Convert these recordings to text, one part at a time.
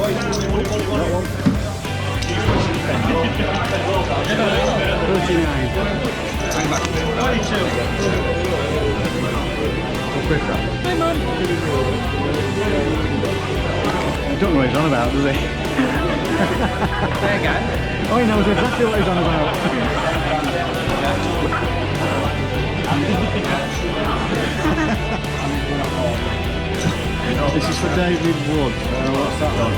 Hey, man. I don't know what he's on about, does he? There you go. Oh, he knows exactly what he's on about. This is for David Wood. What's that one?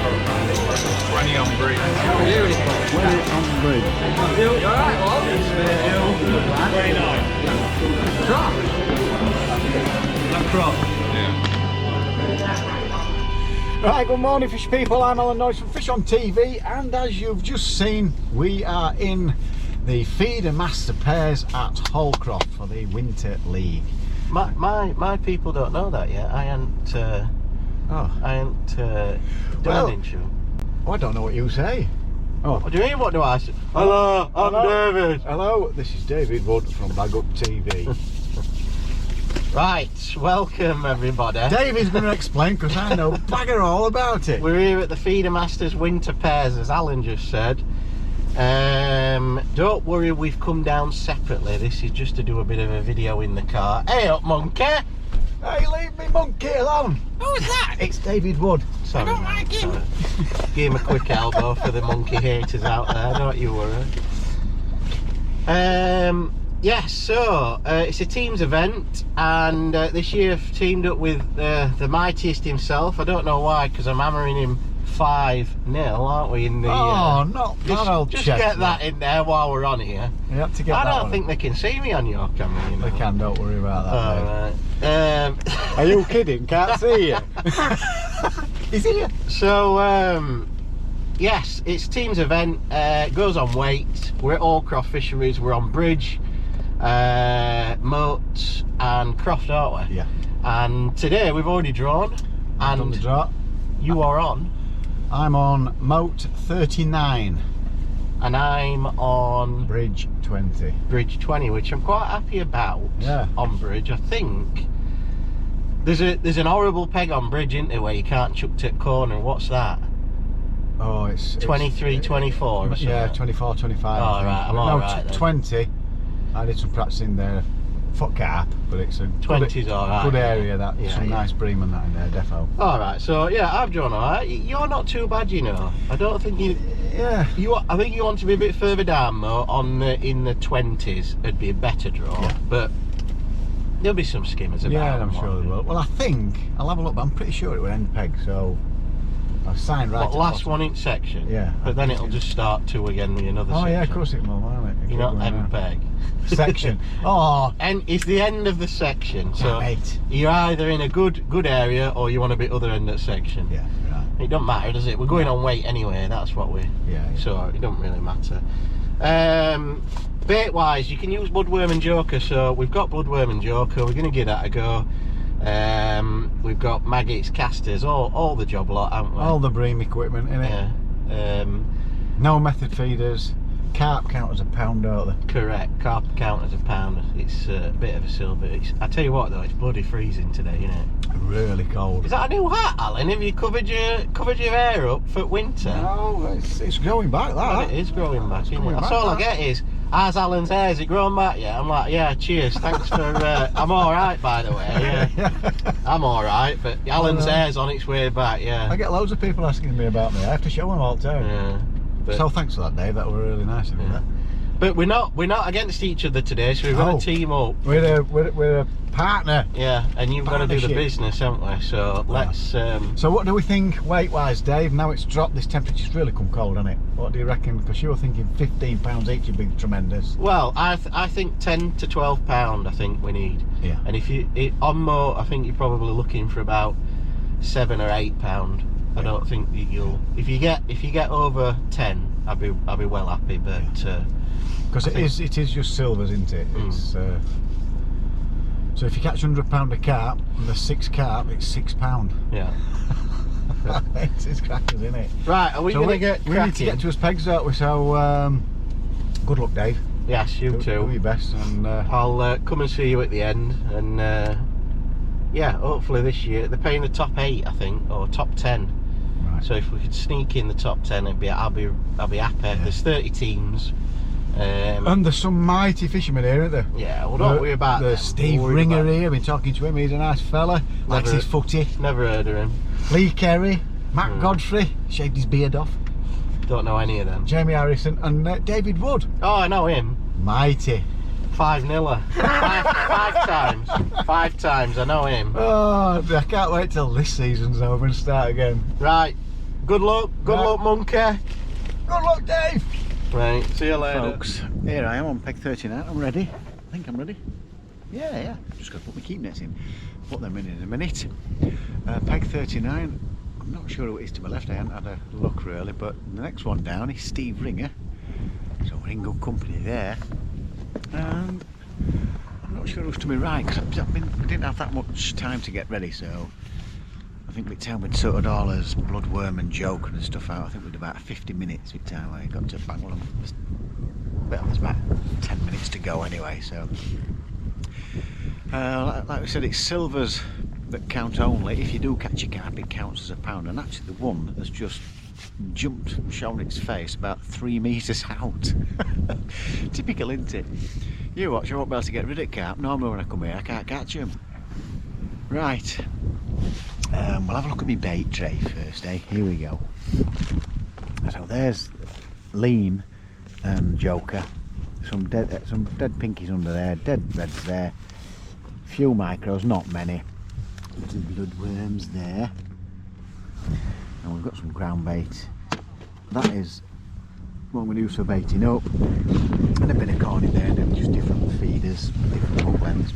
20 on bridge. 20 on bridge. You alright, Bob? 29. Crop. That crop? Yeah. Right, good morning fish people, I'm Alan Nosh from FishOn TV, and as you've just seen, we are in the Feedermasters Pairs at HALLCROFT for the Winter League. My people don't know that yet. I ain't done an intro. Oh, I don't know what you say. Oh, What do you mean, what do I say? Hello, I'm David. Hello, this is David Wood from BagUp TV. Right, welcome everybody. David's going to explain because I know bugger all about it. We're here at the Feedermasters Winter Pairs, as Alan just said. Don't worry, we've come down separately. This is just to do a bit of a video in the car. Hey up, monkey! Hey, leave me monkey alone. Who's that? It's David Wood. Sorry, I don't like him. sorry. Give him a quick elbow for the monkey haters out there, don't you worry. Yes, so it's a teams event, and this year I've teamed up with the mightiest himself. I don't know why, because I'm hammering him 5-0, aren't we? In the not old just chestnut. get that in there while we're on here. You have to get I that don't one. think they can see me on your camera, you know. They can, don't worry about that. Alright. Are you kidding? Can't see you. He's here. So, yes, it's a teams event. It goes on weight. We're at HALLCROFT Fisheries. We're on bridge, moat and croft, aren't we? Yeah. And today we've already drawn. I've done the draw. You are on. I'm on moat 39, And I'm on bridge 20. bridge 20, which I'm quite happy about. Yeah. On bridge, I think there's an horrible peg on bridge, isn't there, where you can't chuck to the corner. What's that? Oh, it's 23, 24 or something? Yeah, 24, 25. Oh, I think. right, I'm But all no, right then. 20. I did some practicing there for carp, but it's a 20's all right. good area. That Yeah, some yeah. nice bream and that in there, defo. All right, so yeah, I've drawn all right. You're not too bad, you know. I don't think you. Yeah. I think you want to be a bit further down though. In the 20s, it'd be a better draw. Yeah. But there'll be some skimmers about. Yeah, I'm sure there will. Well, I think I'll have a look, but I'm pretty sure it will end peg. So I've signed right. What, at the last bottom. one in section? Yeah. But then it'll just start 2 again with another Oh section. yeah, of course it will, won't it? You're not end peg. Section. Oh, And it's the end of the section, so mate. you're either in a good area or you want to be other end of the section. Yeah, right. It don't matter, does it? We're going on weight anyway. That's what we. Yeah. So it don't really matter. Bait wise, you can use bloodworm and joker. So we've got bloodworm and joker. We're going to give that a go. We've got maggots, casters, all the job lot, haven't we? All the bream equipment in it. Yeah. No method feeders. Carp count as a pound, don't they? Correct. Carp count as a pound. It's a bit of a silver. I tell you what though, it's bloody freezing today, isn't it? Really cold. Is that a new hat, Alan? Have you covered your hair up for winter? No, it's growing back. Well, That. it is growing back, isn't it? growing That's back, all I that. get is, how's Alan's hair? Is it growing back yet? I'm like, yeah, cheers, thanks for, I'm alright by the way, yeah. I'm alright, but Alan's hair's on its way back, yeah. I get loads of people asking me about me. I have to show them all the time. Yeah. But, So thanks for that, Dave. That were really nice of you. Yeah. But we're not against each other today, so we've got Oh. to team up. We're a partner. Yeah, and you've got to do the Partnership. business, haven't we? So let's. So what do we think weight-wise, Dave? Now it's dropped. This temperature's really come cold, hasn't it? What do you reckon? Because you were thinking 15 pounds each would be tremendous. Well, I think 10 to 12 pound. I think we need. Yeah. And if on moat, I think you're probably looking for about 7 or 8 pound. I don't think that you'll. If you get over 10, I'll be well happy. But Because it is just silvers, isn't it? It's so if you catch £100 a carp and there's 6 carp, it's £6. yeah. It's crackers, isn't it? Right, are we So going to we get need to cracking? get to us pegs, don't we? So good luck, Dave. Yes, you Do too. your best, and I'll come and see you at the end, and yeah, hopefully this year they're paying the top 8, I think, or top 10. Right. So if we could sneak in the top 10, I'll be happy. There's 30 teams. And there's some mighty fishermen here, aren't there? Yeah, well, don't worry about There's them. Steve Don't worry Ringer about here. I've been talking to him. He's a nice fella. Likes his footy. Never heard of him. Lee Kerry, Matt Godfrey, shaved his beard off. Don't know any of them. Jamie Harrison and David Wood. Oh, I know him. Mighty. 5-0. Five times. 5 times, I know him. Oh, I can't wait till this season's over and start again. Right. Good luck. Good Right. luck, monkey. Good luck, Dave. Right, see you later. Folks, here I am on peg 39. I'm ready. I think I'm ready. Yeah. Just got to put my keep nets in. Put them in a minute. Peg 39. I'm not sure who it is to my left. I haven't had a look really, but the next one down is Steve Ringer. So we're in good company there. And I'm not sure who's to my right because I didn't have that much time to get ready. So I think by the time we'd sorted all his bloodworm and joker and stuff out, I think we'd about 50 minutes by the time I got to Bangor. Well, there's about 10 minutes to go anyway. So like we said, it's silvers that count only. If you do catch a carp, it counts as a pound. And actually the one has just jumped, shown its face about 3 metres out. Typical, isn't it? You watch, I won't be able to get rid of carp. Normally when I come here I can't catch them. Right, we'll have a look at my bait tray first, eh? Here we go. So there's lean and joker, some dead pinkies under there, dead reds there, few micros, not many, little bloodworms there, and we've got some ground bait. That is what I'm going to use for baiting up, and a bit of corn in there, and then just different feeders, different hook lengths.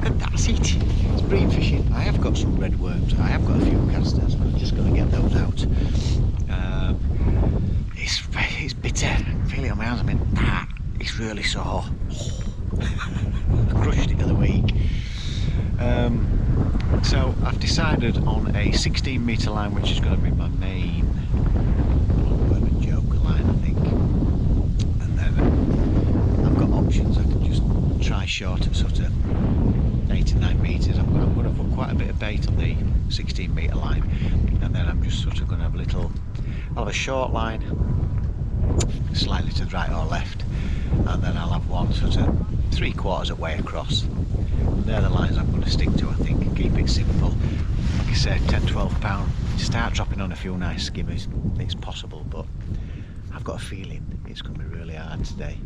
And that's it. It's bream fishing. I have got some red worms. I have got a few casters. I'm just going to get those out. It's bitter. I can feel it on my hands. I mean, it's really sore. I crushed it the other week. So I've decided on a 16 metre line, which is going to be my main worm and joker line, I think. And then I've got options. I can just try short at sort of 8 to 9 metres. I'm going to put quite a bit of bait on the 16 metre line, and then I'm just sort of going to have I'll have a short line slightly to the right or left, and then I'll have one sort of 3/4 of way across. They're the lines I'm going to stick to, I think, and keep it simple. Like I said, 10-12 pound. Start dropping on a few nice skimmers. It's possible, but I've got a feeling it's going to be really hard today.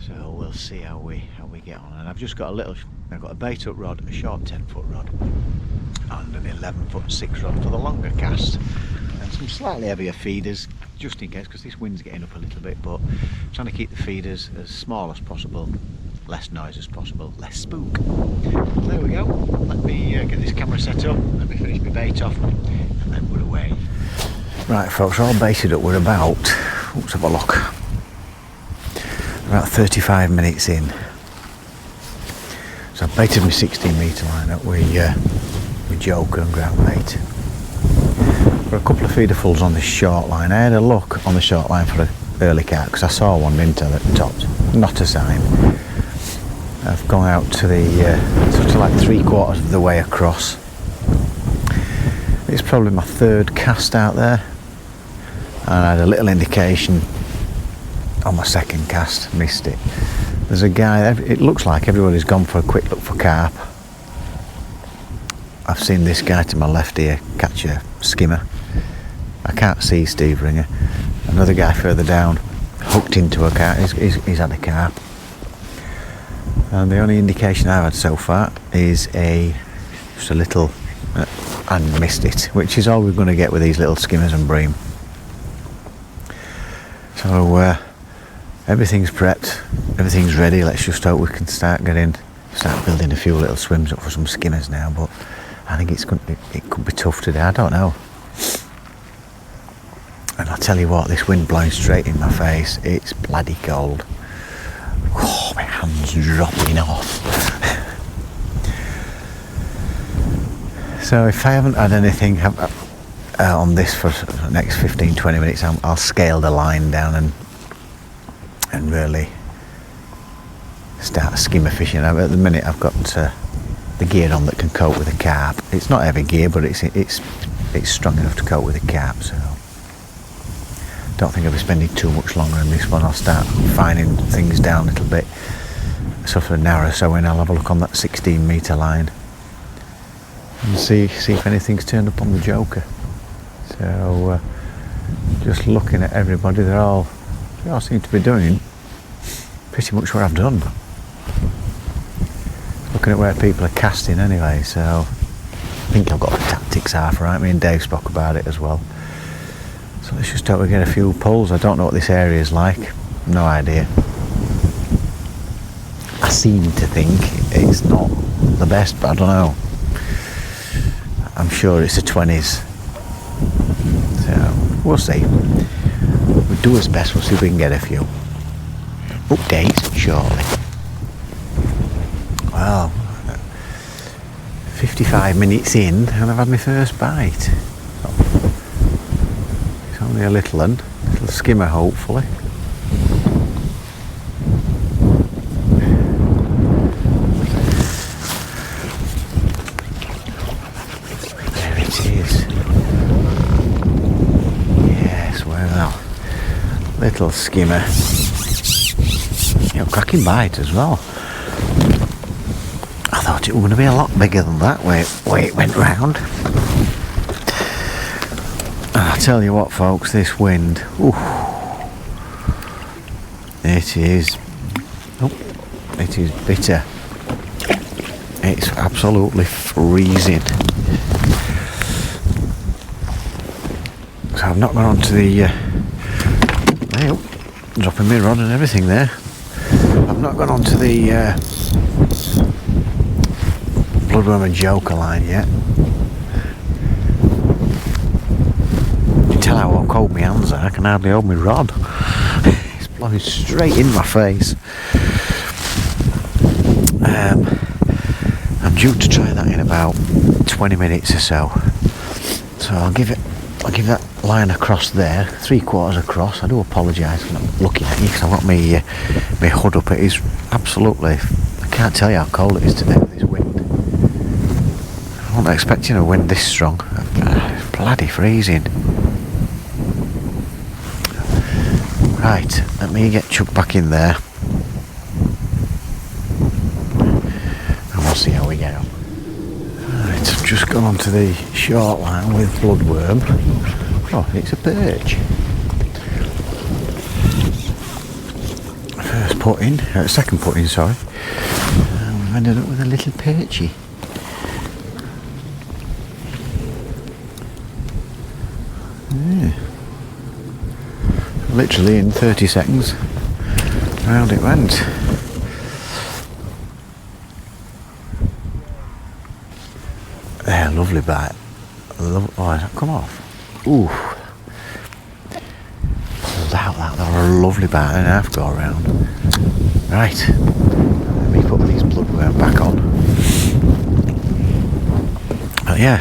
So we'll see how we get on. And I've just got I've got a bait up rod, a short 10-foot rod, and an 11-foot 6 rod for the longer cast, and some slightly heavier feeders just in case, because this wind's getting up a little bit, but I'm trying to keep the feeders as small as possible, less noise as possible, less spook. There we go. Let me get this camera set up, let me finish my bait off, and then we're away. Right folks, we're all baited up. We're about, let's have a look, about 35 minutes in. So I've baited my 16 metre line up with joker and ground bait. Got a couple of feederfuls on this short line. I had a look on the short line for an early carp because I saw one, didn't I, that topped. Not a sign. I've gone out to the sort of like 3/4 of the way across. It's probably my 3rd cast out there, and I had a little indication on my 2nd cast, missed it. There's a guy, it looks like everybody's gone for a quick look for carp. I've seen this guy to my left here catch a skimmer. I can't see Steve Ringer. Another guy further down hooked into a carp. He's had a carp. And the only indication I've had so far is just a little, and missed it, which is all we're going to get with these little skimmers and bream. So everything's prepped, everything's ready. Let's just hope we can start building a few little swims up for some skimmers now. But I think it could be tough today. I don't know. And I'll tell you what, this wind blowing straight in my face. It's bloody cold. Oh, my hand's dropping off. So if I haven't had anything on this for the next 15-20 minutes, I'll scale the line down and really start skimmer fishing. At the minute I've got the gear on that can cope with a carp. It's not heavy gear, but it's strong enough to cope with a carp, so don't think I'll be spending too much longer on this one. I'll start fining things down a little bit. So for an hour or so in, I'll have a look on that 16 metre line and see if anything's turned up on the joker. So just looking at everybody, they all seem to be doing pretty much what I've done. Looking at where people are casting anyway, so I think I've got the tactics half right. Me and Dave spoke about it as well. So let's just hope we get a few pulls. I don't know what this area is like. No idea. I seem to think it's not the best, but I don't know. I'm sure it's the 20s. So we'll see. We'll do as best. We'll see if we can get a few. Updates shortly. Well, 55 minutes in and I've had my first bite. It's only a little one, little skimmer hopefully. There it is. Yes, well, little skimmer. Cracking bite as well. I thought it was going to be a lot bigger than that way it went round. And I tell you what, folks, this wind, it is bitter. It's absolutely freezing. So I've not gone on to the dropping my rod and everything there. I've not gone on to the bloodworm and joker line yet. You can tell how cold my hands are. I can hardly hold my rod. It's blowing straight in my face. I'm due to try that in about 20 minutes or so. So I'll give that line across there, 3/4 across. I do apologise for not looking at you because I've got my hood up. It is absolutely, I can't tell you how cold it is today with this wind. I wasn't expecting a wind this strong. It's bloody freezing. Right, let me get Chuck back in there and we'll see how we get on. Right, I've just gone onto the short line with bloodworm. Oh, it's a perch. First put in, second put in, sorry. We've ended up with a little perchy. Yeah. Literally in 30 seconds, round it went. Yeah, lovely bite. Oh, has that come off? Ooh. Pulled out that was a lovely bite and a half go around. Right. Let me put these bloodworm back on. But yeah.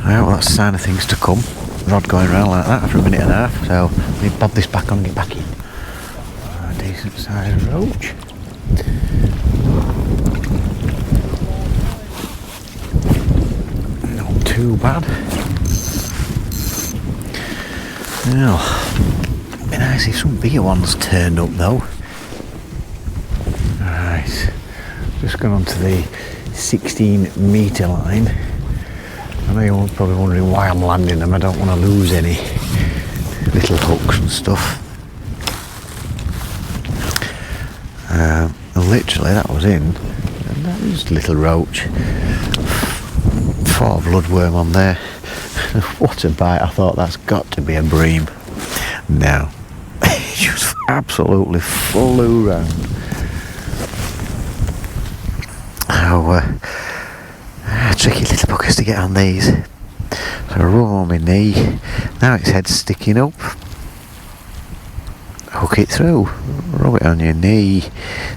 Well, that's a sign of things to come. Rod going around like that for a minute and a half. So let me bob this back on and get back in. A decent sized roach. Not too bad. Now, it'd be nice if some bigger ones turned up though. Right, just gone on to the 16 metre line. I know you're probably wondering why I'm landing them. I don't want to lose any little hooks and stuff. Literally that was in, and that was little roach. 4 bloodworm on there. What a bite. I thought that's got to be a bream. No. It just absolutely flew round. Tricky little buckers to get on these. So I rub on my knee. Now its head's sticking up. Hook it through. Rub it on your knee.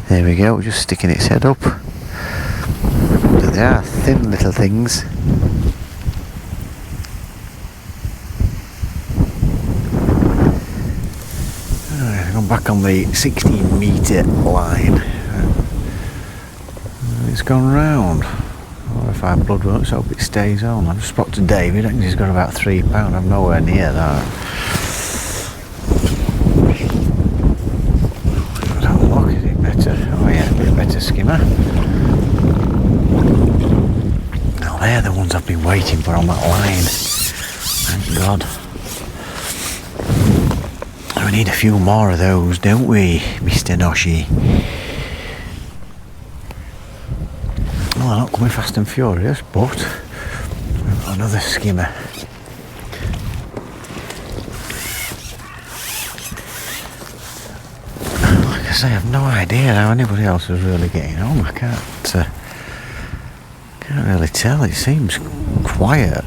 There we go. Just sticking its head up. They are thin little things. Alright, I'm back on the 16 metre line. it's gone round. Or if I blood works, hope it stays on. I've just spoke to David, I think he's got about £3. I'm nowhere near that. I don't look, is it better? Oh yeah, a bit better skimmer. Now they're the ones I've been waiting for on that line. Thank God. We need a few more of those, don't we, Mr. Noshy? Well, they're not coming fast and furious, but we've got another skimmer. Like I say, I've no idea how anybody else is really getting on. I can't really tell. It seems quiet,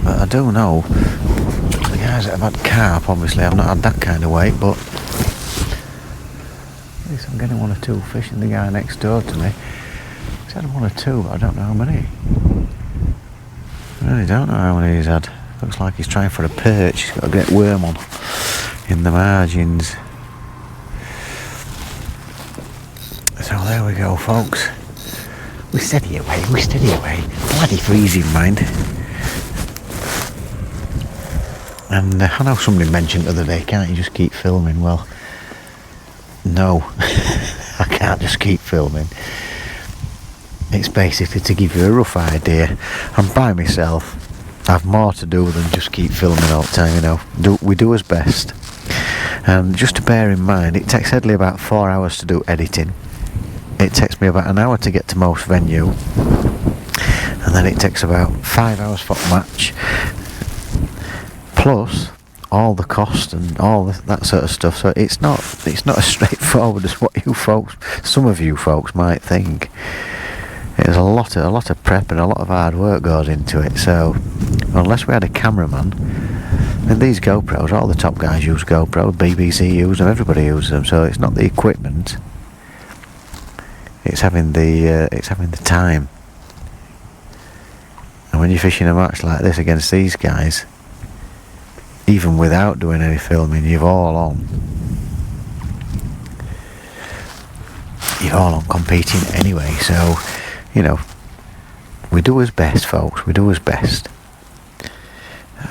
but I do know the guys that have had carp, obviously I've not had that kind of weight, but at least I'm getting 1 or 2 fish. And the guy next door to me, he's had 1 or 2, but I don't know how many. I really don't know how many he's had. Looks like he's trying for a perch. He's got a great worm on in the margins. So there we go, folks. We steady away, bloody freezing, mind. And I know somebody mentioned the other day, can't you just keep filming? Well, no, I can't just keep filming. It's basically to give you a rough idea. I'm by myself. I have more to do than just keep filming all the time, you know. We do as best. And just to bear in mind, it takes Headley about 4 hours to do editing. It takes me about an hour to get to most venue. And then it takes about 5 hours for match. Plus all the cost and all that sort of stuff. So it's not as straightforward as what some of you folks might think. There's a lot of prep and a lot of hard work goes into it. So unless we had a cameraman, and these GoPros, all the top guys use GoPro, BBC use them, everybody uses them. So it's not the equipment, it's having the time. And when you're fishing a match like this against these guys, even without doing any filming, you're all on competing anyway. So, you know, we do as best, folks. We do as best.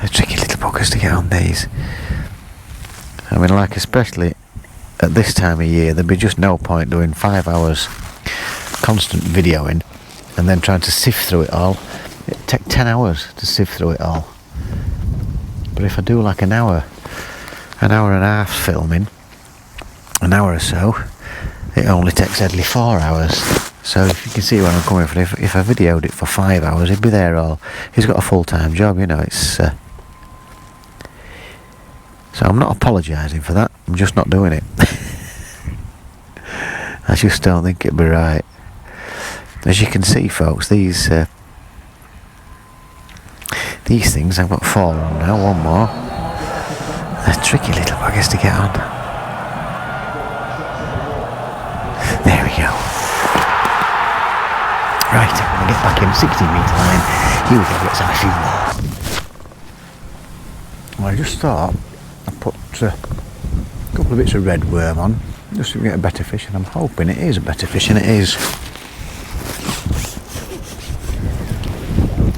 Tricky little buggers to get on these. I mean, like, especially at this time of year, there'd be just no point doing 5 hours constant videoing and then trying to sift through it all. It'd take 10 hours to sift through it all. But if I do like an hour and a half filming, an hour or so, it only takes Headley 4 hours. So if you can see where I'm coming from, if I videoed it for 5 hours, he'd be there all. He's got a full-time job, you know. It's so I'm not apologising for that. I'm just not doing it. I just don't think it'd be right. As you can see, folks, these things, I've got 4 on now, 1 more. They're tricky little buggers to get on. There we go. Right, I'm going to get back in 60-metre line. Here we go, let's have a few more. Well, I just thought I'd put a couple of bits of red worm on, just to get a better fish, and I'm hoping it is a better fish, and it is.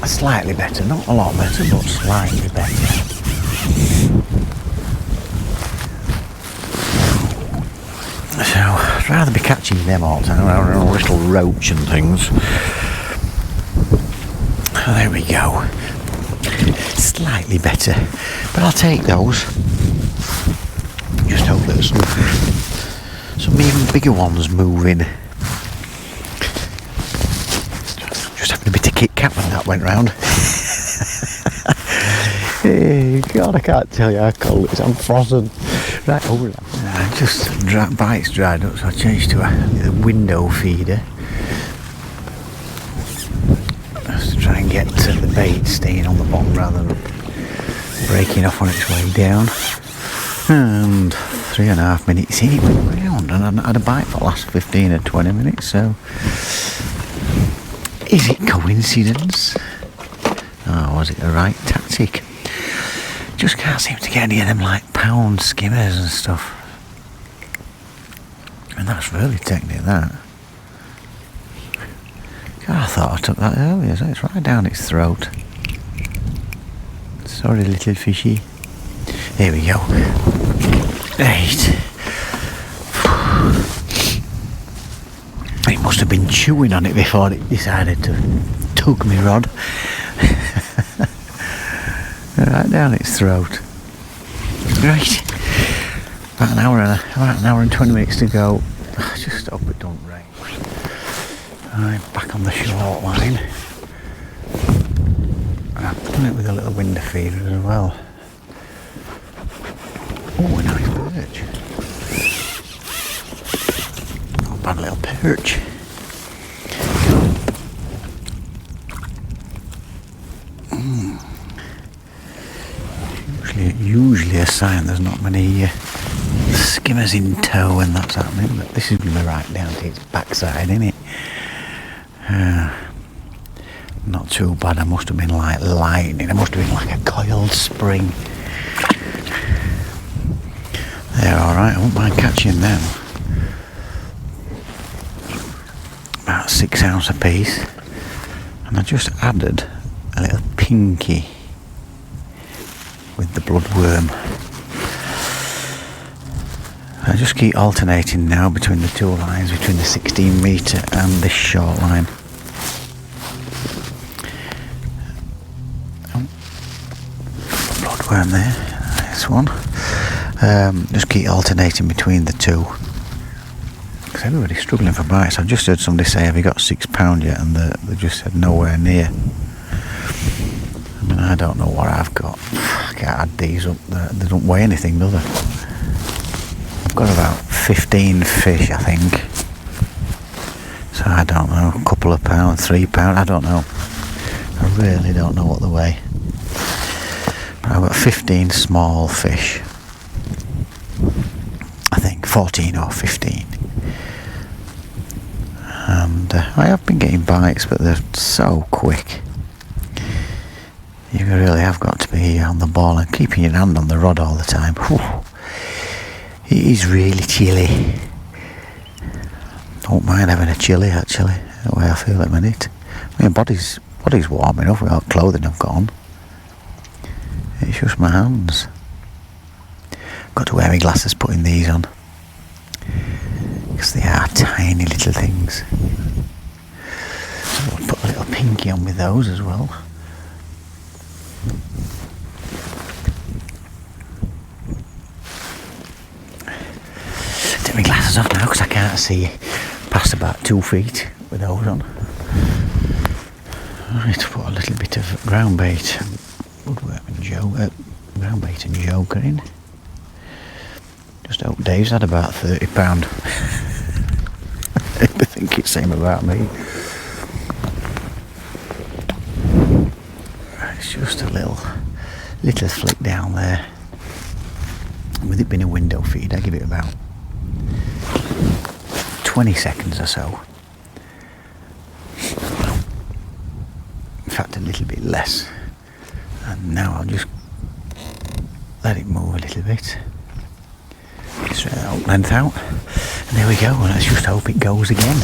Slightly better, not a lot better, but slightly better. So, I'd rather be catching them all the time, around a little roach and things. Oh, there we go. Slightly better, but I'll take those. Just hope there's some even bigger ones moving. Just having a bit of Kit Kat when that went round. Hey, God, I can't tell you how cold it is. I'm frozen. Right, over that. Just bites dried up, so I changed to a window feeder. Just to try and get the bait staying on the bottom rather than breaking off on its way down. And 3.5 minutes in, it went round, and I had a bite for the last 15 or 20 minutes, so is it coincidence? Or was it the right tactic? Just can't seem to get any of them like pound skimmers and stuff. And that's really technique, that. God, I thought I took that earlier, so it's right down its throat. Sorry, little fishy. Here we go. Right. It must have been chewing on it before it decided to tug me rod. Right down its throat. Right. About an hour and 20 minutes to go. I just hope it don't rain. Right, back on the short line. And I've done it with a little window feeder as well. Oh, a nice perch. Not a bad little perch. Usually a sign there's not many skimmers in tow when that's happening, but this is going to be right down to its backside, isn't it? Not too bad. I must have been like lightning. It must have been like a coiled spring. They're alright, I won't mind catching them. About 6 ounce a piece. And I just added a little pinky with the bloodworm. I just keep alternating now between the two lines, between the 16 metre and this short line. Oh, bloodworm there, nice one. Just keep alternating between the two. Because everybody's struggling for bites. I've just heard somebody say, have you got £6 yet? And they just said nowhere near. I mean, I don't know what I've got. I can't add these up. They don't weigh anything, do they? I've got about 15 fish, I think. So I don't know, a couple of pounds, £3, I don't know. I really don't know what they weigh. But I've got 15 small fish. I think 14 or 15. And I have been getting bites, but they're so quick. You really have got to be on the ball and keeping your hand on the rod all the time. Whew. It is really chilly. Don't mind having a chilly, actually, the way I feel at the minute. I mean, body's warm enough without clothing I've got on. It's just my hands. Got to wear my glasses putting these on. Because they are tiny little things. So I'll put a little pinky on with those as well. Take my glasses off now because I can't see past about 2 feet with those on. I need to put a little bit of ground bait, ground bait and joker in. Just hope Dave's had about £30. I think it's the same about me. It's just a little flick down there. With it being a window feed, I give it about 20 seconds or so. In fact, a little bit less. And now I'll just let it move a little bit. Straight that length out. And there we go. And let's just hope it goes again.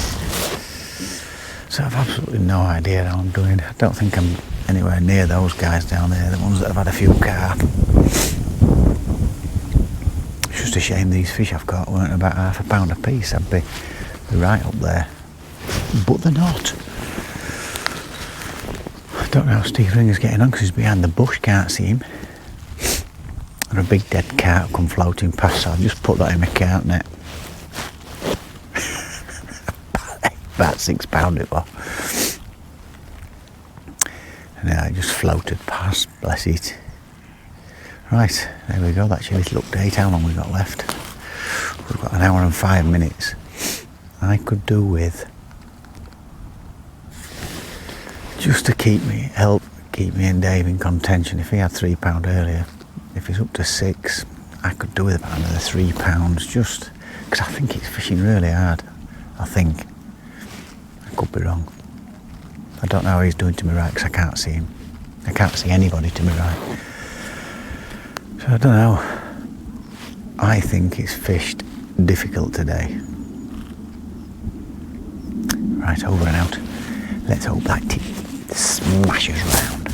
So I've absolutely no idea how I'm doing. I don't think I'm anywhere near those guys down there, the ones that have had a few carp. It's just a shame these fish I've caught weren't about £1 a piece. I'd be right up there. But they're not. I don't know how Steve Ringer's getting on because he's behind the bush, can't see him. And a big dead carp come floating past, so I'll just put that in my carp net. About £6 it was. And yeah, it just floated past, bless it. Right, there we go, that's your little update. How long we got left? We've got an hour and 5 minutes. I could do with, just to help keep me and Dave in contention. If he had £3 earlier, if he's up to 6, I could do with about another £3, just because I think it's fishing really hard. I think. I could be wrong. I don't know how he's doing to me right because I can't see him. I can't see anybody to me right. So I don't know. I think it's fished difficult today. Right, over and out. Let's hope that tip smashes round.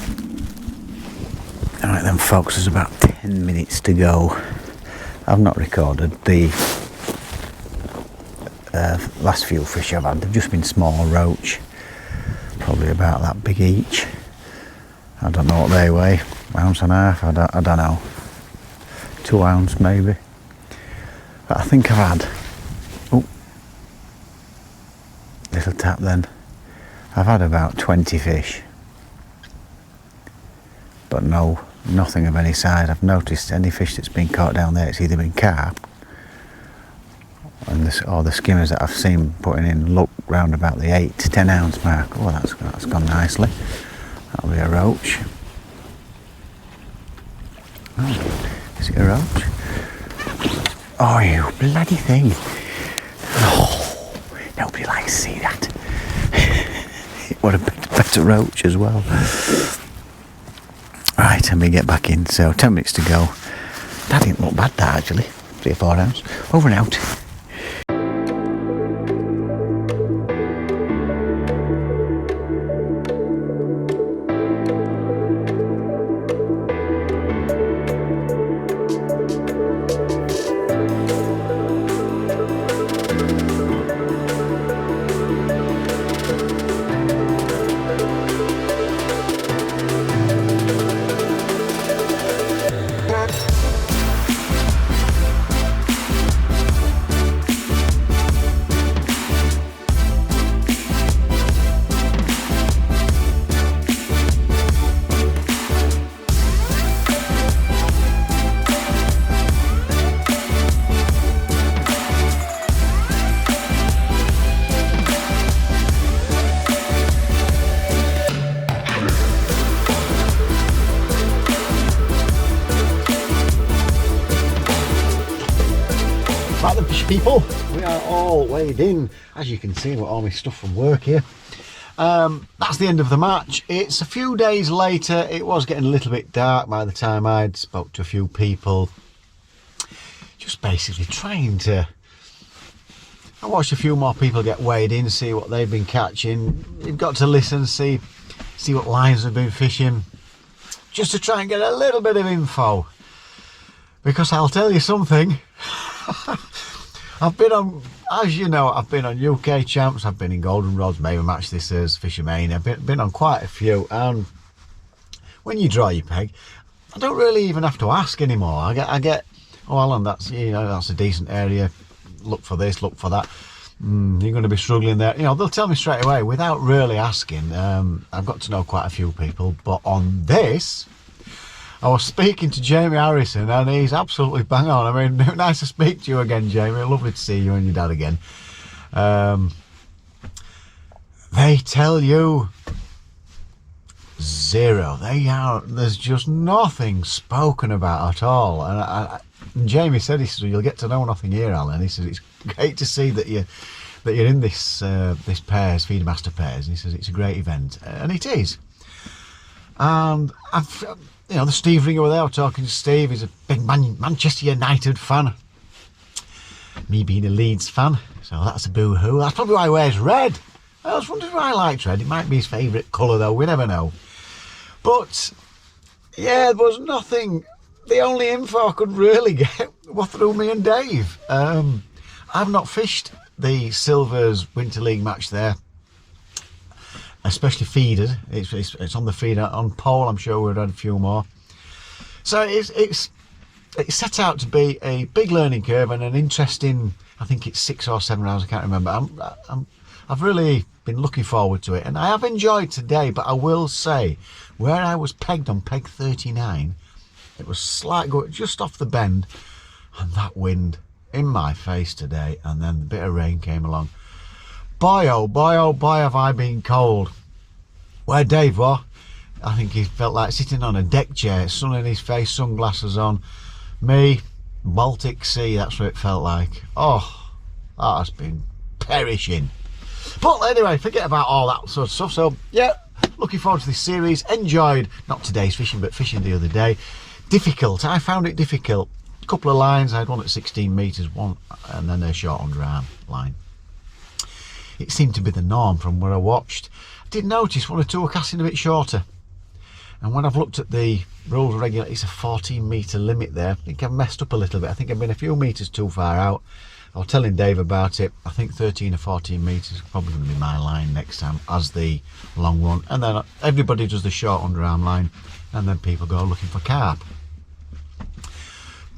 Alright then folks, there's about 10 minutes to go. I've not recorded the last few fish I've had. They've just been small roach, probably about that big each. I don't know what they weigh, ounce and a half, I don't know, 2 ounce maybe. But I think I've had, oh, little tap then, I've had about 20 fish, but nothing of any size. I've noticed any fish that's been caught down there, it's either been carp, and or the skimmers that I've seen putting in look round about the 8 to 10 ounce mark. Oh, that's gone nicely. That'll be a roach. Oh, is it a roach? Oh, you bloody thing. Oh, nobody likes to see that. What a better roach as well. Right, let me get back in. So 10 minutes to go. That didn't look bad, that actually. 3 or 4 ounce. Over and out. People, we are all weighed in, as you can see, with all my stuff from work here. That's the end of the match. It's a few days later. It was getting a little bit dark by the time I'd spoke to a few people, just basically trying to, I watched a few more people get weighed in, see what they've been catching. You've got to listen, see what lines they've been fishing, just to try and get a little bit of info, because I'll tell you something. I've been on, as you know, I've been on UK Champs, I've been in Golden Rods, maybe match this as Fishermania, I've been on quite a few, and when you draw your peg, I don't really even have to ask anymore. I get, oh Alan, that's, you know, that's a decent area, look for this, look for that, you're going to be struggling there, you know, they'll tell me straight away without really asking. I've got to know quite a few people, but on this, I was speaking to Jamie Harrison and he's absolutely bang on. I mean, nice to speak to you again, Jamie. Lovely to see you and your dad again. They tell you zero. There's just nothing spoken about at all. And Jamie said, he said, you'll get to know nothing here, Alan. He says, it's great to see that you're in this pairs, Feedermasters Pairs. And he says, it's a great event. And it is. And you know, the Steve Ringer were there. I was talking to Steve. He's a big Manchester United fan. Me being a Leeds fan, so that's a boo-hoo. That's probably why he wears red. I was wondering why he likes red. It might be his favourite colour though, we never know. But yeah, there was nothing. The only info I could really get was through me and Dave. I've not fished the Silvers Winter League match there, especially feeded. It's on the feeder, on pole. I'm sure we've had a few more. So it's set out to be a big learning curve and an interesting, I think it's 6 or 7 rounds, I can't remember. I've really been looking forward to it, and I have enjoyed today. But I will say, where I was pegged on peg 39, it was slight going just off the bend, and that wind in my face today, and then a bit of rain came along. Boy, oh boy, have I been cold. Where Dave was, I think he felt like sitting on a deck chair, sun in his face, sunglasses on. Me, Baltic Sea, that's what it felt like. Oh, that has been perishing. But anyway, forget about all that sort of stuff. So yeah, looking forward to this series. Enjoyed, not today's fishing, but fishing the other day. Difficult, I found it difficult. A couple of lines, I had one at 16 metres, one, and then a short under arm line. it seemed to be the norm from where I watched. I did notice 1 or 2 were casting a bit shorter. And when I've looked at the rules regular, it's a 14 metre limit there. I think I've messed up a little bit. I think I've been a few metres too far out. I was telling Dave about it. I think 13 or 14 metres is probably going to be my line next time as the long one. And then everybody does the short underarm line. And then people go looking for carp.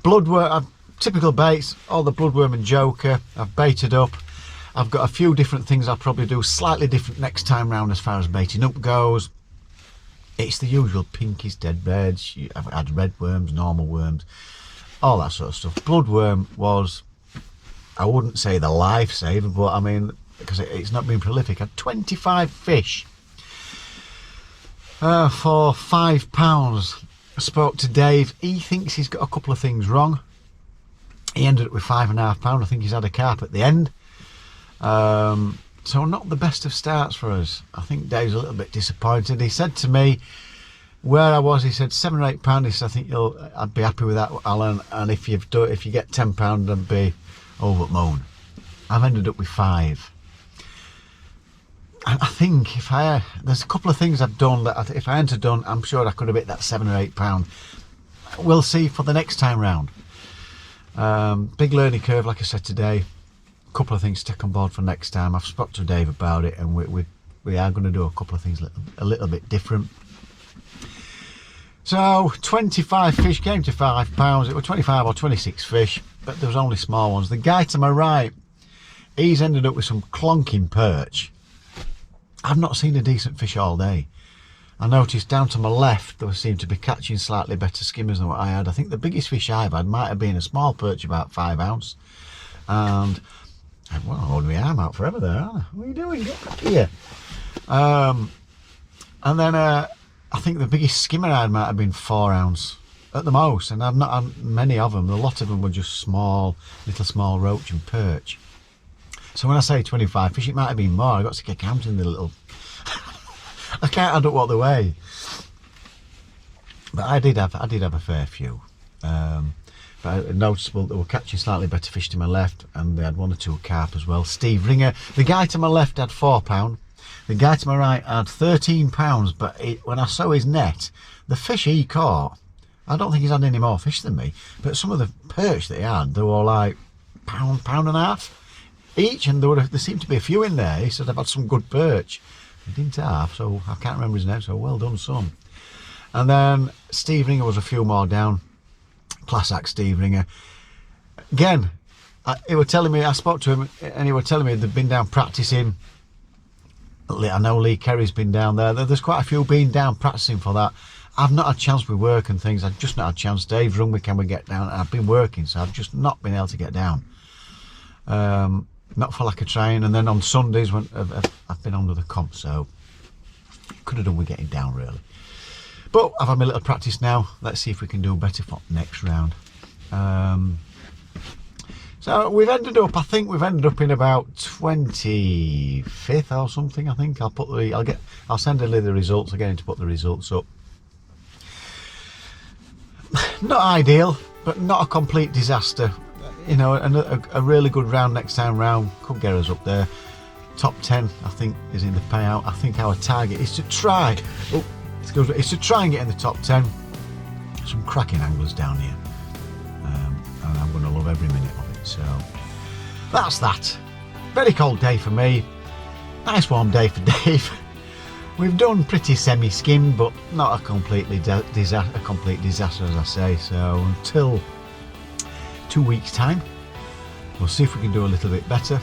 Bloodworm, typical baits, all the bloodworm and joker. I've baited up. I've got a few different things I'll probably do slightly different next time round as far as baiting up goes. It's the usual pinkies, dead reds. I've had red worms, normal worms, all that sort of stuff. Bloodworm was, I wouldn't say the lifesaver, but I mean, because it's not been prolific. I had 25 fish for £5. I spoke to Dave. He thinks he's got a couple of things wrong. He ended up with £5.5. I think he's had a carp at the end. So not the best of starts for us. I think Dave's a little bit disappointed. He said to me where I was, he said £7 or £8. He said, I think I'd be happy with that, Alan, and if you get £10 I'd be over the moon. I've ended up with 5. And I think there's a couple of things I've done that if I hadn't done, I'm sure I could have hit that £7 or £8. We'll see for the next time round. Big learning curve, like I said today. Couple of things to take on board for next time. I've spoken to Dave about it, and we are going to do a couple of things a little bit different. So 25 fish came to £5. It was 25 or 26 fish, but there was only small ones. The guy to my right, he's ended up with some clonking perch. I've not seen a decent fish all day. I noticed down to my left there seemed to be catching slightly better skimmers than what I had. I think the biggest fish I've had might have been a small perch about 5 ounce, and well, I'll hold my arm out forever there, aren't I? What are you doing? Get back here. And then I think the biggest skimmer I had might have been 4 ounce at the most, and I've not had many of them. A lot of them were just little small roach and perch. So when I say 25 fish, it might have been more. I got to get counting the little. I can't add up what they weigh. But I did have a fair few. But noticeable they were catching slightly better fish to my left, and they had 1 or 2 carp as well. Steve Ringer, the guy to my left had £4. The guy to my right had £13, but when I saw his net, the fish he caught, I don't think he's had any more fish than me, but some of the perch that he had, they were like £1.5 each, and there seemed to be a few in there. He said I've had some good perch. He didn't have, so I can't remember his name, so well done, son. And then Steve Ringer was a few more down. Class act Steve Ringer. Again, he was telling me, I spoke to him, and he was telling me they've been down practicing. I know Lee Kerry's been down there. There's quite a few been down practicing for that. I've not had a chance with work and things. I've just not had a chance. Dave rung me, can we get down? And I've been working, so I've just not been able to get down. Not for lack of trying. And then on Sundays, when I've been under the comp, so could have done with getting down really. But I've had my little practice now. Let's see if we can do better for next round. So we've ended up, I think we've ended up in about 25th or something. I think I'll send Lee the results. I'll get him to put the results up. Not ideal, but not a complete disaster. You know, a really good round next time round could get us up there. Top 10, I think, is in the payout. I think our target is to try. Oh, excuse me, is to try and get in the top 10. Some cracking anglers down here, and I'm going to love every minute of it. So that's that. Very cold day for me. Nice warm day for Dave. We've done pretty semi-skim, but not a complete disaster, as I say. So until 2 weeks' time, we'll see if we can do a little bit better,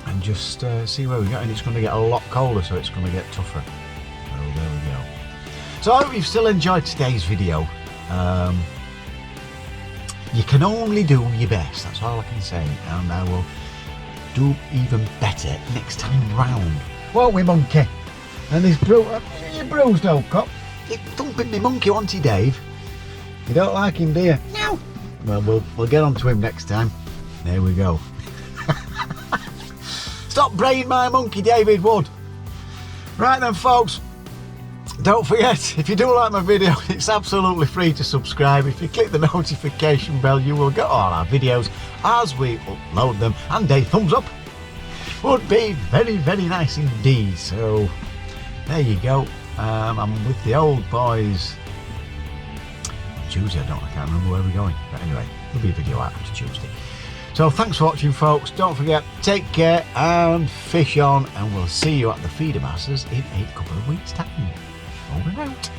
and just see where we go. And it's going to get a lot colder, so it's going to get tougher. So there we go. So I hope you've still enjoyed today's video. You can only do your best, that's all I can say, and I will do even better next time round. Won't we, monkey? And this you bruised old cop. You're thumping me monkey, wasn't he, Dave? You don't like him, do you? No. Well, we'll get on to him next time. There we go. Stop braying my monkey, David Wood. Right then, folks. Don't forget, if you do like my video, it's absolutely free to subscribe. If you click the notification bell, you will get all our videos as we upload them. And a thumbs up would be very, very nice indeed. So there you go. I'm with the old boys Tuesday. I can't remember where we're going, but anyway, there'll be a video out after Tuesday. So thanks for watching, folks. Don't forget, take care and fish on, and we'll see you at the Feedermasters in a couple of weeks' time. Over and out.